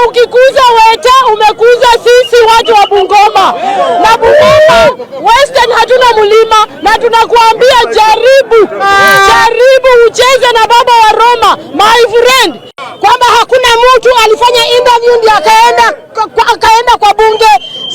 ukikuza Weta umekuza sisi watu wa Bungoma. Na Bungoma Western hatuna mlima, na tunakuambia jaribu ucheze na baba wa Roma, my friend, kwamba hakuna mtu alifanya interview ndio akaenda kwa bunge.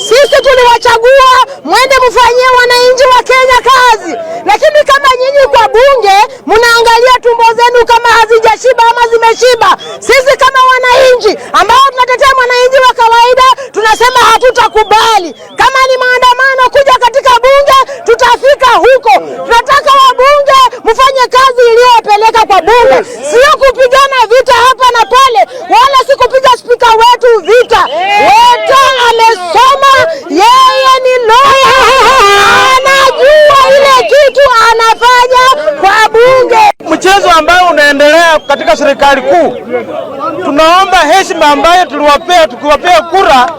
Sisi tuliwachagua mwende mfanyie wananchi wa Kenya kazi, lakini kama nyinyi kwa bunge mnaangalia tumbo zenu kama hazijashiba ama zimeshiba, sisi kama wananchi ambao tunatetea wananchi wa kawaida tunasema hatutakubali. Kama ni maandamano kuja katika bunge, tutafika huko. Tunataka wabunge mfanye kazi iliyowapeleka kwa bunge, sio kupigana vita hapa na pale, wala si kupiga spika wetu vita. Weta amesoma, yeye ni lawyer, anajua ile kitu anafanya kwa bunge. Mchezo ambao unaendelea katika serikali kuu, tunaomba heshima ambayo tukiwapea kura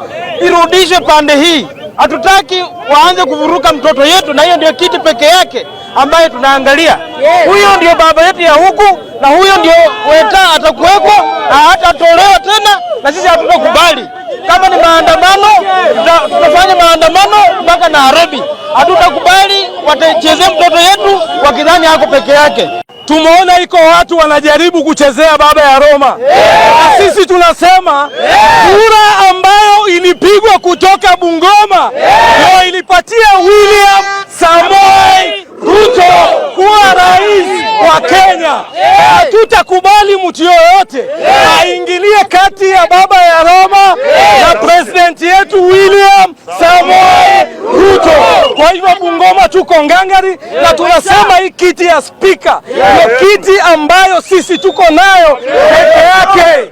irudishwe pande hii. Hatutaki waanze kuvuruka mtoto yetu, na hiyo ndio kiti peke yake ambaye tunaangalia. Huyo ndio baba yetu ya huku, na huyo ndio Weta atakuweko na hatatolewa tena, na sisi hatutakubali. Kama ni maandamano, tutafanya maandamano mpaka Nairobi. Hatutakubali watachezea mtoto yetu wakidhani hako peke yake. Tumeona iko watu wanajaribu kuchezea baba ya Roma. Na sisi tunasema kura ambayo ilipigwa kutoka Bungoma ndio ilipatia William Samoei Ruto kuwa rais wa Kenya. Hatutakubali mtu yoyote aingilie kati ya baba ya Roma na president yetu William Samoei Ruto. Kwa hivyo Bungoma tuko ngangari, na tunasema hii kiti ya speaker ndio kiti ambayo sisi tuko nayo peke yake.